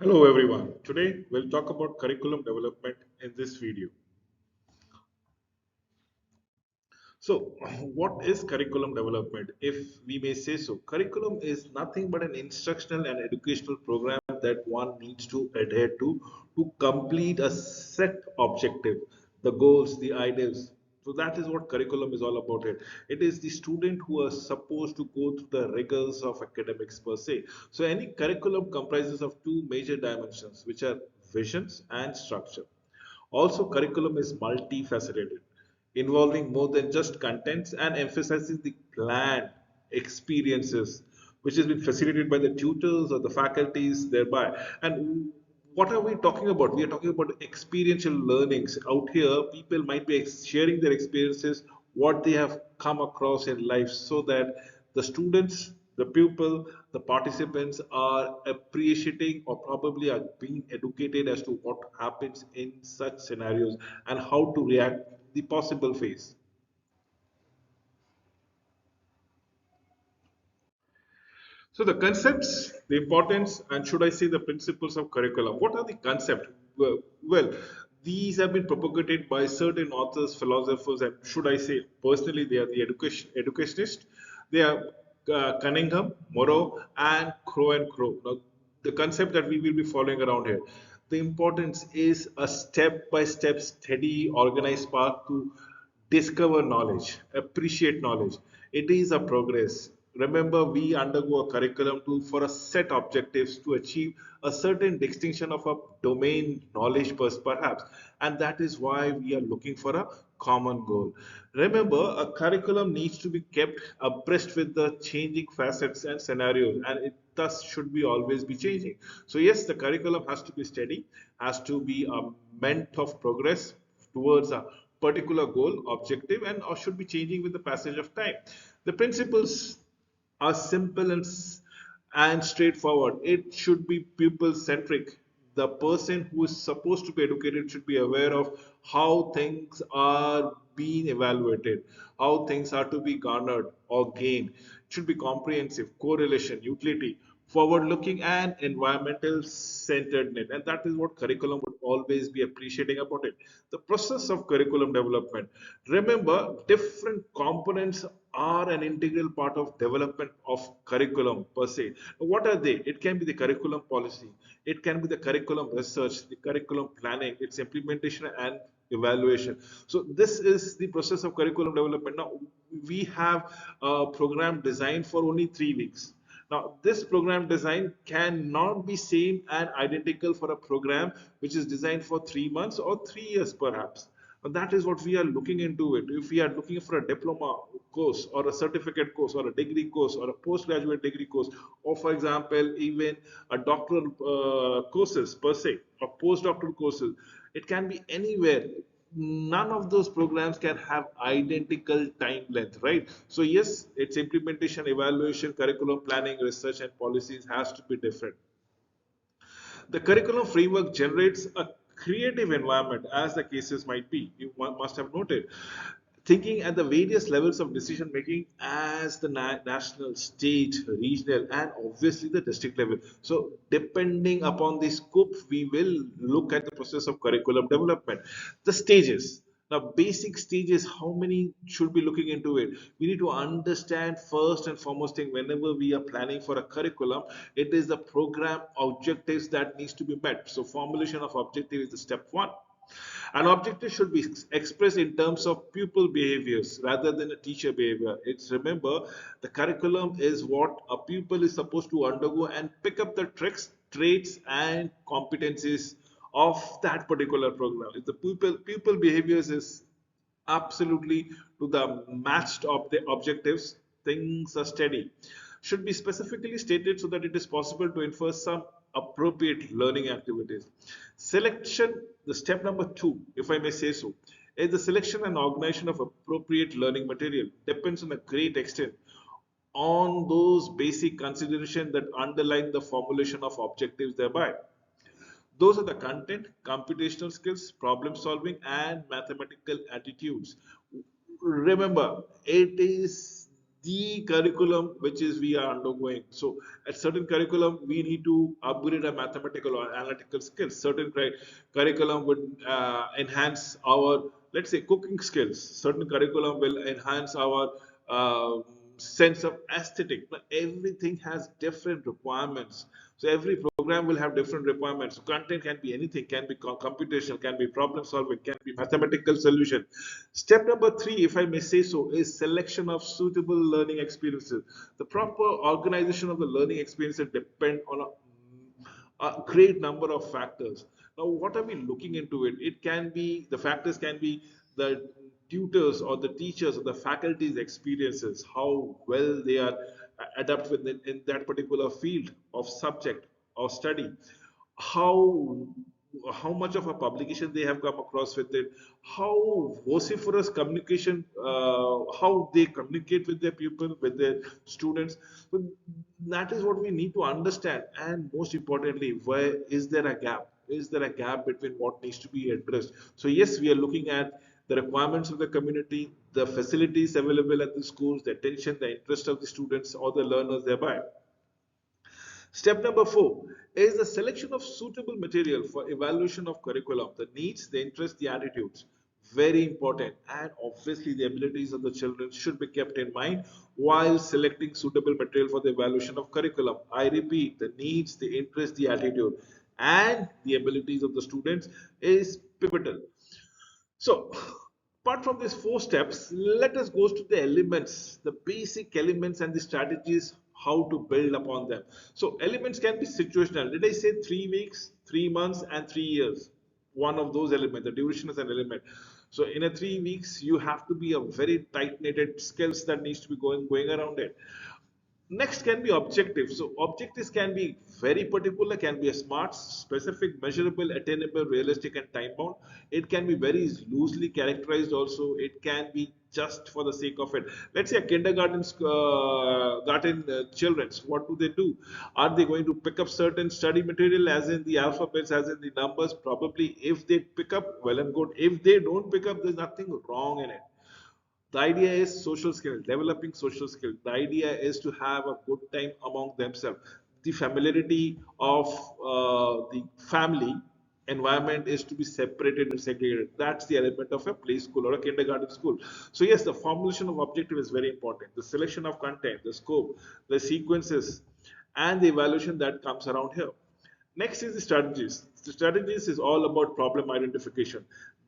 Hello everyone. Today we'll talk about curriculum development in this video. So, what is curriculum development? If we may say so, curriculum is nothing but an instructional and educational program that one needs to adhere to complete a set objective, the goals, the ideals. So that is what curriculum is all about. It is the student who are supposed to go through the rigors of academics per se. So any curriculum comprises of two major dimensions, which are visions and structure. Also, curriculum is multifaceted, involving more than just contents and emphasizing the planned experiences, which has been facilitated by the tutors or the faculties thereby. And what are we talking about? We are talking about experiential learnings. Out here, people might be sharing their experiences, what they have come across in life, so that the students, the pupil, the participants are appreciating or probably are being educated as to what happens in such scenarios and how to react the possible phase. So the concepts, the importance, and should I say the principles of curriculum? What are the concepts? Well, these have been propagated by certain authors, philosophers, and should I say personally, they are the educationists. They are Cunningham, Morrow, and Crow and Crow. Now, the concept that we will be following around here. The importance is a step-by-step, steady, organized path to discover knowledge, appreciate knowledge. It is a progress. Remember, we undergo a curriculum to for a set objectives to achieve a certain distinction of a domain knowledge perhaps, and that is why we are looking for a common goal. Remember, a curriculum needs to be kept abreast with the changing facets and scenarios, and it thus should be always be changing. So yes, the curriculum has to be steady, has to be a meant of progress towards a particular goal, objective, and or should be changing with the passage of time. The principles are simple and straightforward. It should be pupil centric. The person who is supposed to be educated should be aware of how things are being evaluated, how things are to be garnered or gained. It should be comprehensive, correlation, utility, forward looking, and environmental centeredness. And that is what curriculum would always be appreciating about it. The process of curriculum development. Remember, different components are an integral part of development of curriculum per se. What are they? It can be the curriculum policy, it can be the curriculum research, the curriculum planning, its implementation and evaluation. So this is the process of curriculum development. Now we have a program designed for only 3 weeks. Now, this program design cannot be same and identical for a program which is designed for 3 months or 3 years perhaps. And that is what we are looking into it. If we are looking for a diploma course or a certificate course or a degree course or a postgraduate degree course, or for example, even a doctoral courses per se or postdoctoral courses, it can be anywhere. None of those programs can have identical time length, right? So yes, its implementation, evaluation, curriculum planning, research, and policies has to be different. The curriculum framework generates a creative environment, as the cases might be. You must have noted. Thinking at the various levels of decision making as the national, state, regional, and obviously the district level. So, depending upon the scope, we will look at the process of curriculum development. The stages. Now, basic stages, how many should be looking into it? We need to understand first and foremost thing whenever we are planning for a curriculum, it is the program objectives that needs to be met. So, formulation of objective is the step one. An objective should be expressed in terms of pupil behaviors rather than a teacher behavior. It's remember the curriculum is what a pupil is supposed to undergo and pick up the tricks, traits, and competencies of that particular program. If the pupil behaviors is absolutely to the matched of the objectives, things are steady. Should be specifically stated so that it is possible to infer some appropriate learning activities. Selection, the step number two, if I may say so, is the selection and organization of appropriate learning material. Depends on a great extent on those basic considerations that underline the formulation of objectives thereby. Those are the content, computational skills, problem solving, and mathematical attitudes. Remember, it is the curriculum which is we are undergoing. So at certain curriculum, we need to upgrade our mathematical or analytical skills. Certain curriculum would enhance our, let's say, cooking skills. Certain curriculum will enhance our sense of aesthetic. But everything has different requirements. So every program will have different requirements. So content can be anything, can be computational, can be problem solving, can be mathematical solution. Step number three, if I may say so, is selection of suitable learning experiences. The proper organization of the learning experiences depend on a great number of factors. Now, what are we looking into it? It can be, the factors can be the tutors or the teachers or the faculty's experiences, how well they are adept in that particular field of subject or study, how much of a publication they have come across with it, how vociferous communication, how they communicate with their pupil, with their students. So that is what we need to understand. And most importantly, where is there a gap? Is there a gap between what needs to be addressed? So yes, we are looking at the requirements of the community, the facilities available at the schools, the attention, the interest of the students or the learners thereby. Step number four is the selection of suitable material for evaluation of curriculum, the needs, the interests, the attitudes. Very important. And obviously, the abilities of the children should be kept in mind while selecting suitable material for the evaluation of curriculum. I repeat, the needs, the interest, the attitude, and the abilities of the students is pivotal. So, apart from these four steps, let us go to the elements, the basic elements and the strategies how to build upon them. So, elements can be situational. Did I say 3 weeks, 3 months, and 3 years? One of those elements, the duration is an element. So, in a 3 weeks, you have to be a very tight-knitted skills that needs to be going around it. Next can be objective. So objectives can be very particular, can be a smart, specific, measurable, attainable, realistic, and time bound. It can be very loosely characterized also. It can be just for the sake of it. Let's say a kindergarten garden children's, what do they do? Are they going to pick up certain study material as in the alphabets, as in the numbers? Probably if they pick up, well and good. If they don't pick up, there's nothing wrong in it. The idea is social skills, developing social skills. The idea is to have a good time among themselves. The familiarity of the family environment is to be separated and segregated. That's the element of a play school or a kindergarten school. So yes, the formulation of objective is very important. The selection of content, the scope, the sequences, and the evaluation that comes around here. Next is the strategies. The strategies is all about problem identification.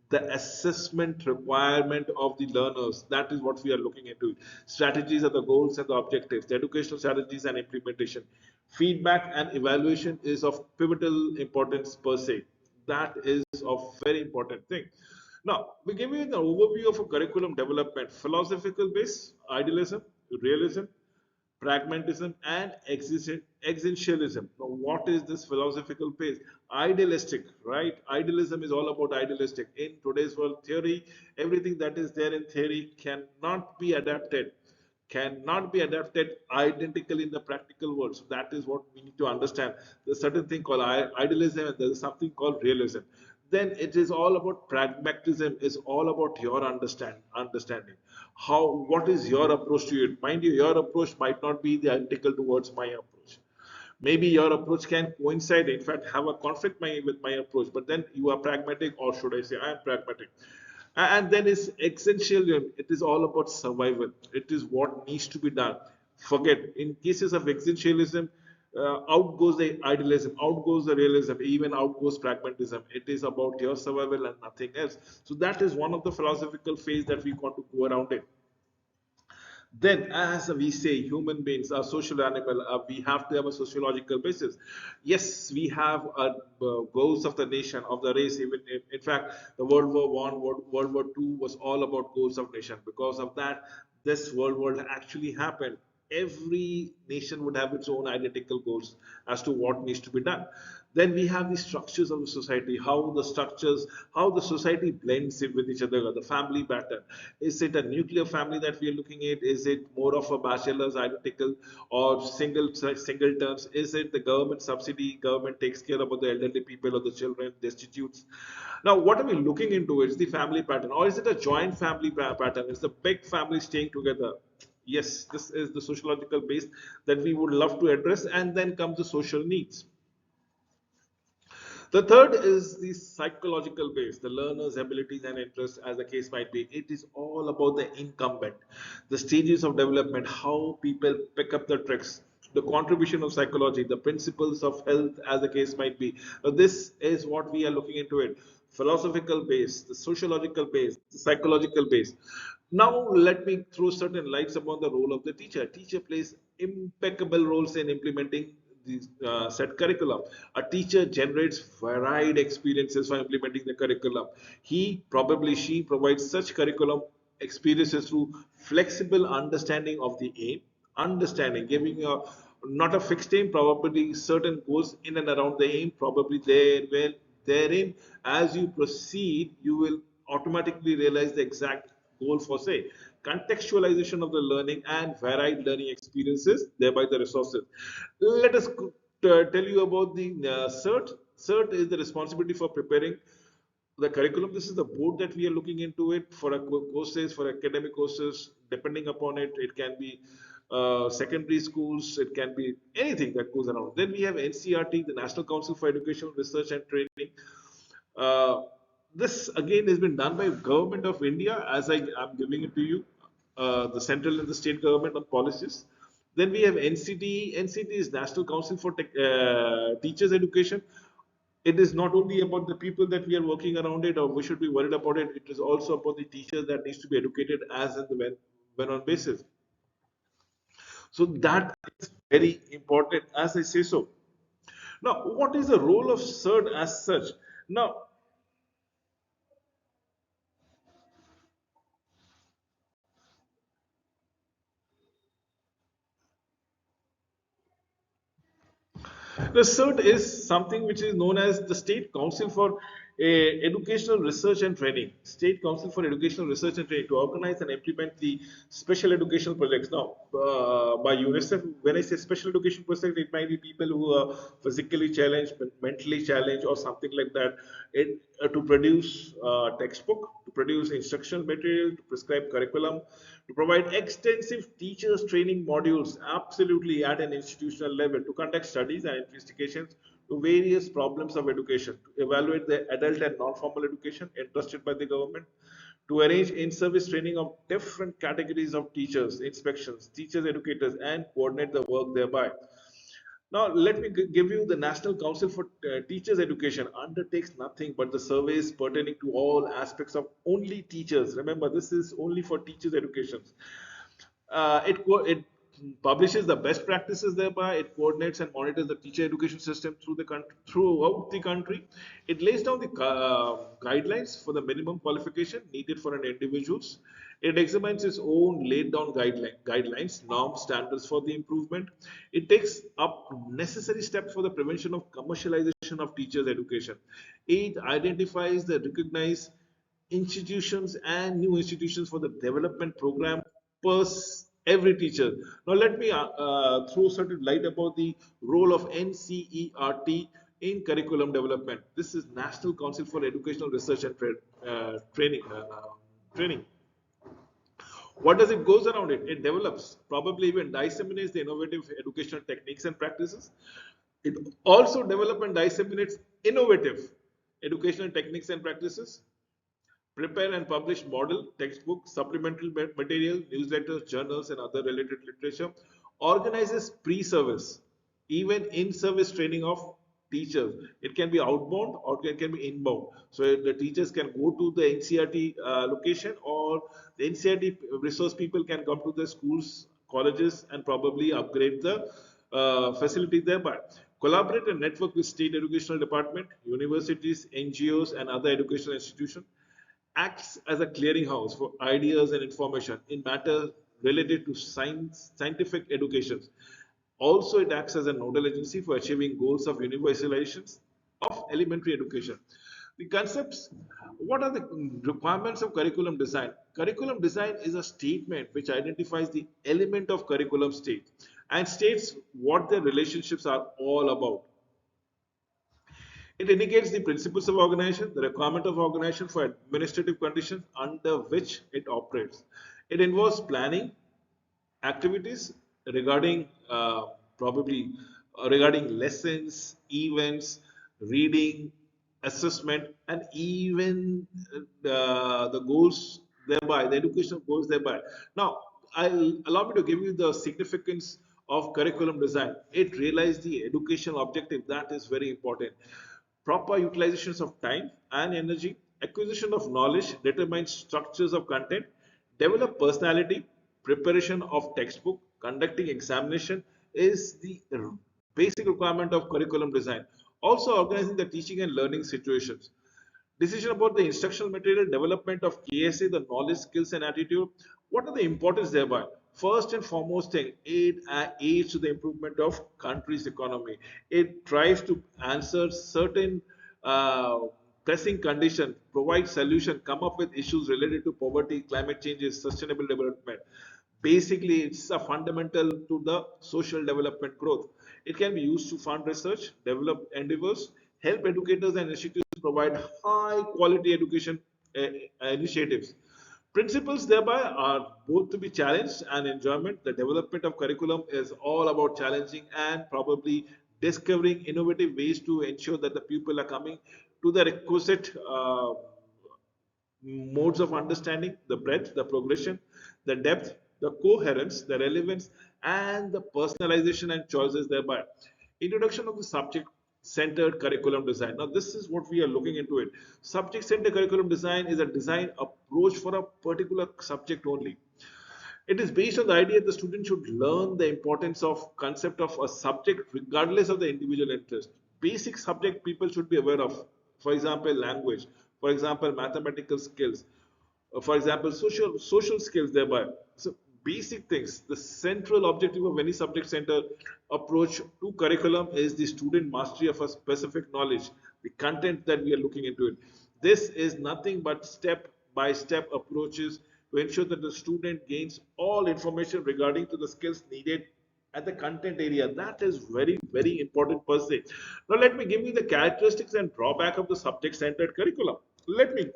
The assessment requirement of the learners. That is what we are looking into. Strategies are the goals and the objectives. The educational strategies and implementation. Feedback and evaluation is of pivotal importance per se. That is of very important thing. Now, we give you an overview of a curriculum development. Philosophical base, idealism, realism, pragmatism, and existentialism. Now, what is this philosophical phase? Idealistic, right? Idealism is all about idealistic. In today's world, theory, everything that is there in theory cannot be adapted identically in the practical world. So that is what we need to understand. There's a certain thing called idealism and there's something called realism. Then it is all about pragmatism, is all about your understanding. How, what is your approach to it? Mind you, your approach might not be the identical towards my approach. Maybe your approach can coincide, in fact, have a conflict with my approach, but then you are pragmatic, or should I say, I am pragmatic. And then is essentialism. It is all about survival. It is what needs to be done. Forget, in cases of existentialism, out goes the idealism, out goes the realism, even out goes pragmatism. It is about your survival and nothing else. So that is one of the philosophical phase that we want to go around it. Then, as we say, human beings are social animal. We have to have a sociological basis. Yes, we have goals of the nation, of the race. Even in fact, the World War One, World War Two was all about goals of nation. Because of that, this World War actually happened. Every nation would have its own identical goals as to what needs to be done. Then we have the structures of the society, how the society blends it with each other, the family pattern. Is it a nuclear family that we are looking at? Is it more of a bachelor's identical or singletons? Is it the government subsidy? Government takes care about the elderly people or the children, destitutes. Now, what are we looking into? Is the family pattern, or is it a joint family pattern? Is the big family staying together? Yes, this is the sociological base that we would love to address, and then comes the social needs. The third is the psychological base, the learner's abilities and interests, as the case might be. It is all about the incumbent, the stages of development, how people pick up the tricks, the contribution of psychology, the principles of health, as the case might be. This is what we are looking into it. Philosophical base, the sociological base, the psychological base. Now, let me throw certain lights upon the role of the teacher. Teacher plays impeccable roles in implementing the set curriculum. A teacher generates varied experiences for implementing the curriculum. She provides such curriculum experiences through flexible understanding of the aim, understanding, giving a not a fixed aim, probably certain goals in and around the aim, probably there, where therein, as you proceed, you will automatically realize the exact goal for say contextualization of the learning and varied learning experiences, thereby the resources. Let us tell you about the CERT. CERT is the responsibility for preparing the curriculum. This is the board that we are looking into it for a courses, for academic courses. Depending upon it, it can be secondary schools, it can be anything that goes around. Then we have NCRT, the National Council for Educational Research and Training. Uh, this again has been done by Government of India, as I am giving it to you, the central and the state government on policies. Then we have NCT. NCT is National Council for Teachers Education. It is not only about the people that we are working around it, or we should be worried about it. It is also about the teachers that needs to be educated as and when on basis. So that is very important, as I say so. Now, what is the role of CERT as such? Now, the CERT is something which is known as the State Council for Educational Research and Training. State Council for Educational Research and Training to organize and implement the special educational projects. Now, by UNICEF, when I say special education project, it might be people who are physically challenged, mentally challenged, or something like that. To produce textbook, to produce instructional material, to prescribe curriculum, to provide extensive teachers training modules absolutely at an institutional level, to conduct studies and investigations to various problems of education, to evaluate the adult and non-formal education entrusted by the government, to arrange in-service training of different categories of teachers, inspections, teachers, educators, and coordinate the work thereby. Now, let me give you the National Council for Teachers Education undertakes nothing but the surveys pertaining to all aspects of only teachers. Remember, this is only for teachers' education. It publishes the best practices thereby. It coordinates and monitors the teacher education system throughout the country. It lays down the guidelines for the minimum qualification needed for an individuals. It examines its own laid down guidelines, norms, standards for the improvement. It takes up necessary steps for the prevention of commercialization of teachers' education. It identifies the recognized institutions and new institutions for the development program per every teacher. Now, let me throw certain light about the role of NCERT in curriculum development. This is National Council for Educational Research and Training. Training. What does it goes around it? It develops, probably even disseminates the innovative educational techniques and practices. It also develops and disseminates innovative educational techniques and practices, prepare and publish model, textbook, supplemental material, newsletters, journals, and other related literature, organizes pre-service, even in-service training of teachers. It can be outbound or it can be inbound. So the teachers can go to the NCRT location, or the NCRT resource people can come to the schools, colleges, and probably upgrade the facility thereby. Collaborate and network with state educational department, universities, NGOs, and other educational institutions. Acts as a clearinghouse for ideas and information in matters related to scientific education. Also, it acts as a nodal agency for achieving goals of universalizations of elementary education. The concepts, what are the requirements of curriculum design? Curriculum design is a statement which identifies the element of curriculum state and states what their relationships are all about. It indicates the principles of organization, the requirement of organization for administrative conditions under which it operates. It involves planning activities regarding probably regarding lessons, events, reading, assessment, and even the goals thereby, the educational goals thereby. Now, I'll allow me to give you the significance of curriculum design. It realizes the educational objective that is very important. Proper utilizations of time and energy, acquisition of knowledge, determines structures of content, develop personality, preparation of textbook, conducting examination is the basic requirement of curriculum design. Also organizing the teaching and learning situations. Decision about the instructional material, development of KSA, the knowledge, skills, and attitude. What are the importance thereby? First and foremost thing, it aids to the improvement of country's economy. It tries to answer certain uh, pressing conditions, provide solution, come up with issues related to poverty, climate changes, sustainable development. Basically, it's a fundamental to the social development growth. It can be used to fund research, develop endeavors, help educators and institutions provide high quality education initiatives. Principles thereby are both to be challenged and enjoyment. The development of curriculum is all about challenging and probably discovering innovative ways to ensure that the people are coming to the requisite modes of understanding, the breadth, the progression, the depth, the coherence, the relevance, and the personalization and choices thereby. Introduction of the subject centered curriculum design. Now, this is what we are looking into it. Subject centered curriculum design is a design approach for a particular subject only. It is based on the idea that the student should learn the importance of concept of a subject regardless of the individual interest. Basic subject people should be aware of. For example, language. For example, mathematical skills. For example, social skills thereby. So basic things. The central objective of any subject center approach to curriculum is the student mastery of a specific knowledge, the content that we are looking into it. This is nothing but step by step approaches to ensure that the student gains all information regarding to the skills needed at the content area. That is very, very important per se. Now, let me give you the characteristics and drawback of the subject-centered curriculum. Let me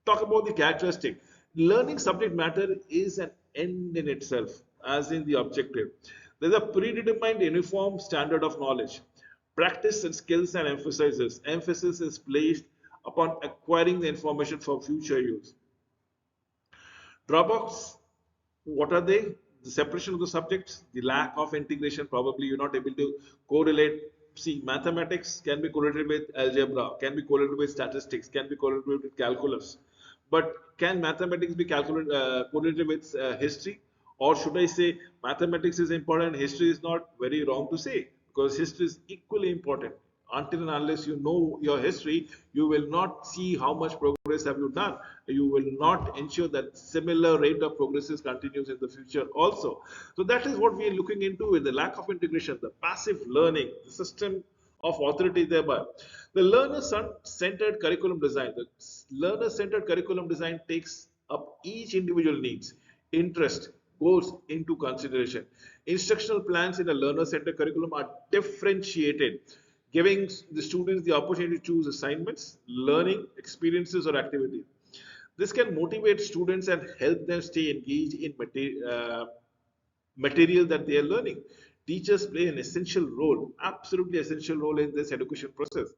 talk about the characteristic. Learning subject matter is an end in itself, as in the objective. There's a predetermined uniform standard of knowledge. Practice and skills and emphasizes. Emphasis is placed upon acquiring the information for future use. Drawbacks, what are they? The separation of the subjects, the lack of integration, probably you're not able to correlate. See, mathematics can be correlated with algebra, can be correlated with statistics, can be correlated with calculus. But can mathematics be correlated with history? Or should I say mathematics is important, history is not? Very wrong to say, because history is equally important. Until and unless you know your history, you will not see how much progress have you done. You will not ensure that similar rate of progress continues in the future also. So that is what we are looking into with the lack of integration, the passive learning, the system of authority thereby. The learner-centered curriculum design. The learner-centered curriculum design takes up each individual needs, interest, goals into consideration. Instructional plans in a learner-centered curriculum are differentiated, giving the students the opportunity to choose assignments, learning experiences, or activities. This can motivate students and help them stay engaged in material that they are learning. Teachers play an essential role, absolutely essential role in this education process.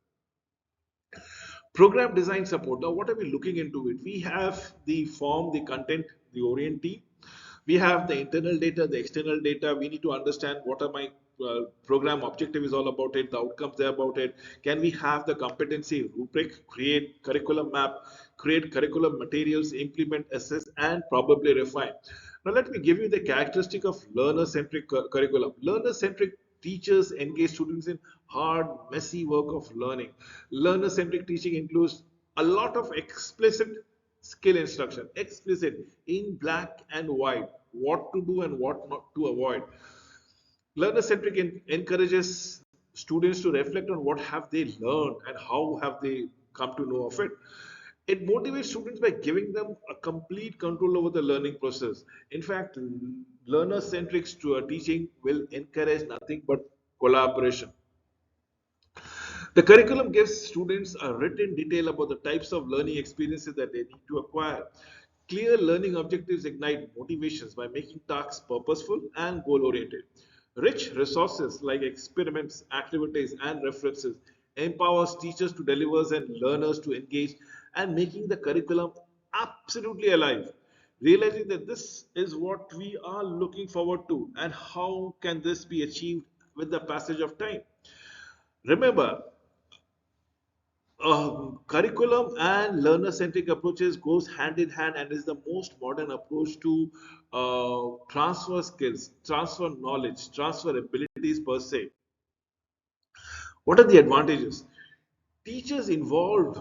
Program design support. Now, what are we looking into it? We have the form, the content, the orientee. We have the internal data, the external data. We need to understand what are my program objective is all about it, the outcomes there about it. Can we have the competency rubric, create curriculum map, create curriculum materials, implement, assess, and probably refine. Now, let me give you the characteristic of learner-centric curriculum. Learner-centric teachers engage students in hard, messy work of learning. Learner-centric teaching includes a lot of explicit skill instruction, explicit in black and white, what to do and what not to avoid. Learner-centric encourages students to reflect on what have they learned and how have they come to know of it. It motivates students by giving them a complete control over the learning process. In fact, learner-centric teaching will encourage nothing but collaboration. The curriculum gives students a written detail about the types of learning experiences that they need to acquire. Clear learning objectives ignite motivations by making tasks purposeful and goal oriented. Rich resources like experiments, activities, and references empowers teachers to deliver and learners to engage and making the curriculum absolutely alive. Realizing that this is what we are looking forward to and how can this be achieved with the passage of time. Remember, curriculum and learner-centric approaches goes hand in hand and is the most modern approach to transfer skills, transfer knowledge, transfer abilities per se. What are the advantages? Teachers involved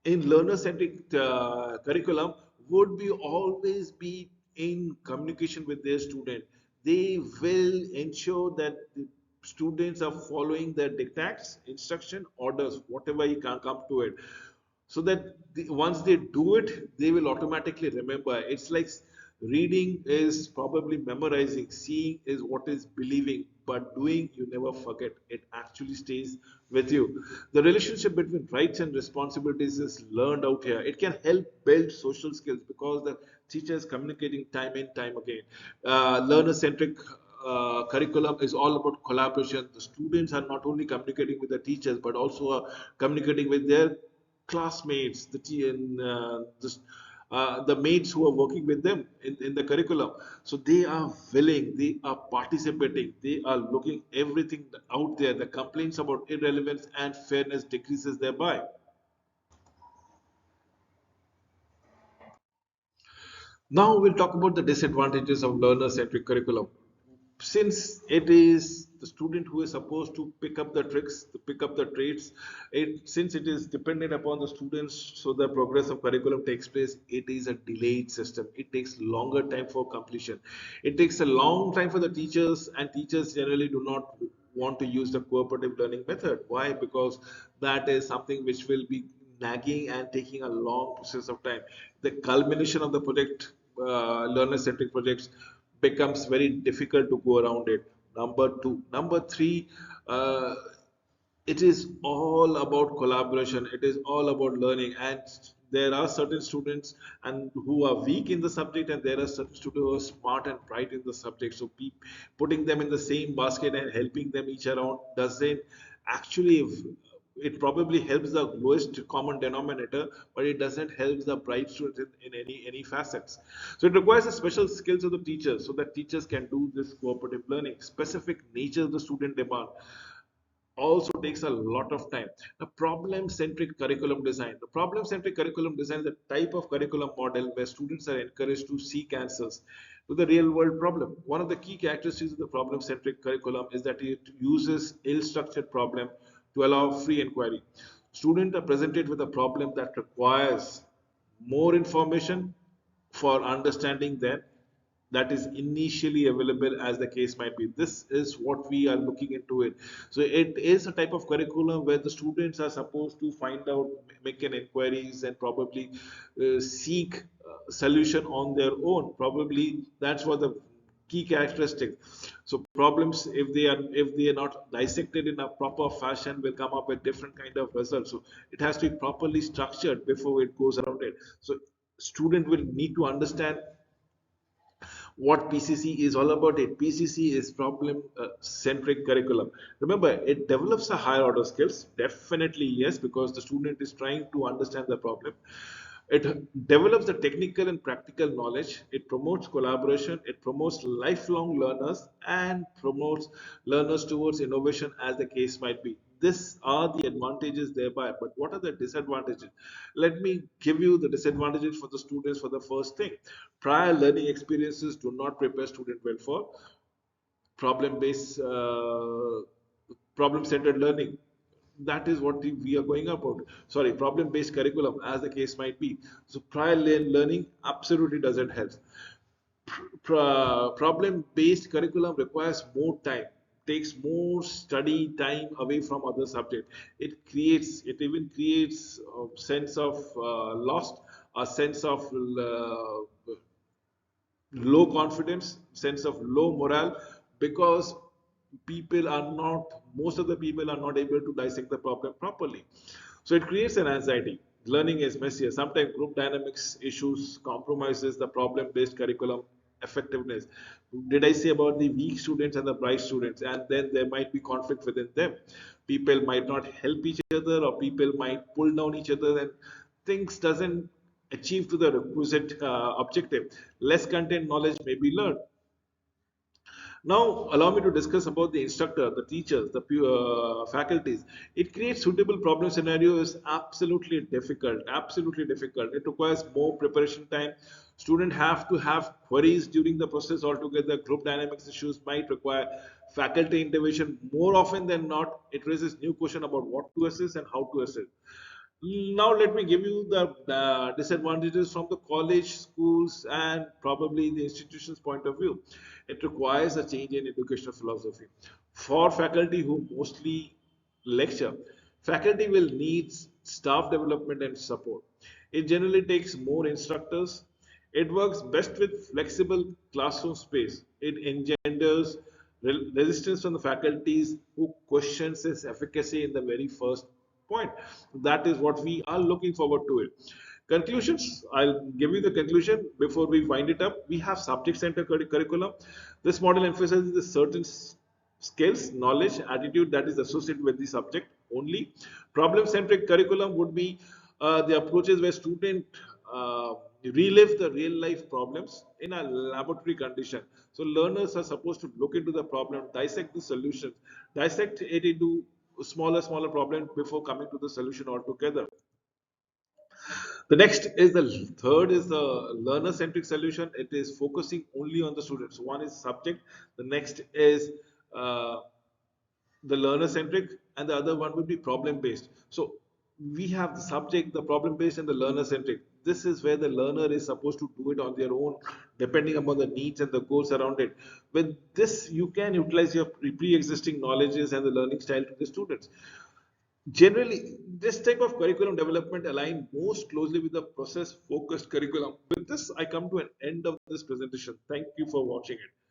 in learner-centric curriculum would be always be in communication with their student. They will ensure that the students are following the dictates, instruction, orders, whatever you can come to it, so that once they do it, they will automatically remember. It's like reading is probably memorizing, seeing is what is believing, but doing you never forget. It actually stays with you. The relationship between rights and responsibilities is learned out here. It can help build social skills because the teacher is communicating time and time again. Learner centric curriculum is all about collaboration. The students are not only communicating with the teachers but also communicating with their classmates, the mates who are working with them in the curriculum. So they are willing, they are participating, they are looking everything out there. The complaints about irrelevance and fairness decreases thereby. Now we'll talk about the disadvantages of learner-centric curriculum. Since it is the student who is supposed to pick up the tricks, to pick up the traits, since it is dependent upon the students, so the progress of curriculum takes place, it is a delayed system. It takes longer time for completion. It takes a long time for the teachers, and teachers generally do not want to use the cooperative learning method. Why? Because that is something which will be nagging and taking a long process of time. The culmination of the project, learner-centric projects, becomes very difficult to go around it. Number two. Number three, it is all about collaboration. It is all about learning. And there are certain students and who are weak in the subject, and there are certain students who are smart and bright in the subject. So putting them in the same basket and helping them each around doesn't actually, it probably helps the lowest common denominator, but it doesn't help the bright students in any facets. So it requires the special skills of the teachers so that teachers can do this cooperative learning. Specific nature of the student demand also takes a lot of time. The problem-centric curriculum design. The problem-centric curriculum design is a type of curriculum model where students are encouraged to seek answers to the real-world problem. One of the key characteristics of the problem-centric curriculum is that it uses ill-structured problem to allow free inquiry. Students are presented with a problem that requires more information for understanding them that is initially available, as the case might be. This is what we are looking into it. So it is a type of curriculum where the students are supposed to find out, make an inquiries, and probably seek solution on their own. Probably that's what the key characteristic. So problems, if they are not dissected in a proper fashion, will come up with different kind of results. So it has to be properly structured before it goes around it. So student will need to understand what PCC is all about. It PCC is problem centric curriculum. Remember, it develops a higher order skills. Definitely yes, because the student is trying to understand the problem. It develops the technical and practical knowledge. It promotes collaboration. It promotes lifelong learners and promotes learners towards innovation, as the case might be. These are the advantages thereby. But what are the disadvantages? Let me give you the disadvantages for the students for the first thing. Prior learning experiences do not prepare student well for problem-based, problem-centered learning. That is what we are going about. Sorry, problem-based curriculum, as the case might be. So prior learning absolutely doesn't help. Problem-based curriculum requires more time, takes more study time away from other subject. It even creates a sense of lost, a sense of low confidence, sense of low morale, because people are not, most of the people are not able to dissect the problem properly. So it creates an anxiety. Learning is messier. Sometimes group dynamics issues compromises the problem-based curriculum effectiveness. Did I say about the weak students and the bright students? And then there might be conflict within them. People might not help each other, or people might pull down each other, and things doesn't achieve to the requisite objective. Less content knowledge may be learned. Now, allow me to discuss about the instructor, the teachers, the faculties. It creates suitable problem scenario is absolutely difficult, absolutely difficult. It requires more preparation time. Students have to have queries during the process altogether. Group dynamics issues might require faculty intervention. More often than not, it raises new question about what to assess and how to assess. Now, let me give you the disadvantages from the college, schools, and probably the institution's point of view. It requires a change in educational philosophy. For faculty who mostly lecture, faculty will need staff development and support. It generally takes more instructors. It works best with flexible classroom space. It engenders resistance from the faculties who questions its efficacy in the very first point. That is what we are looking forward to it. Conclusions, I'll give you the conclusion before we wind it up. We have subject-centered curriculum. This model emphasizes the certain skills, knowledge, attitude that is associated with the subject only. Problem-centric curriculum would be the approaches where student relive the real life problems in a laboratory condition. So learners are supposed to look into the problem, dissect the solutions, dissect it into smaller problems before coming to the solution altogether. The next is the third is the learner centric solution. It is focusing only on the students. One is subject, the next is uh, the learner centric, and the other one would be problem based. So we have the subject, the problem based, and the learner centric. This is where the learner is supposed to do it on their own, depending upon the needs and the goals around it. With this, you can utilize your pre-existing knowledges and the learning style to the students. Generally, this type of curriculum development align most closely with the process focused curriculum. With this, I come to an end of this presentation. Thank you for watching it.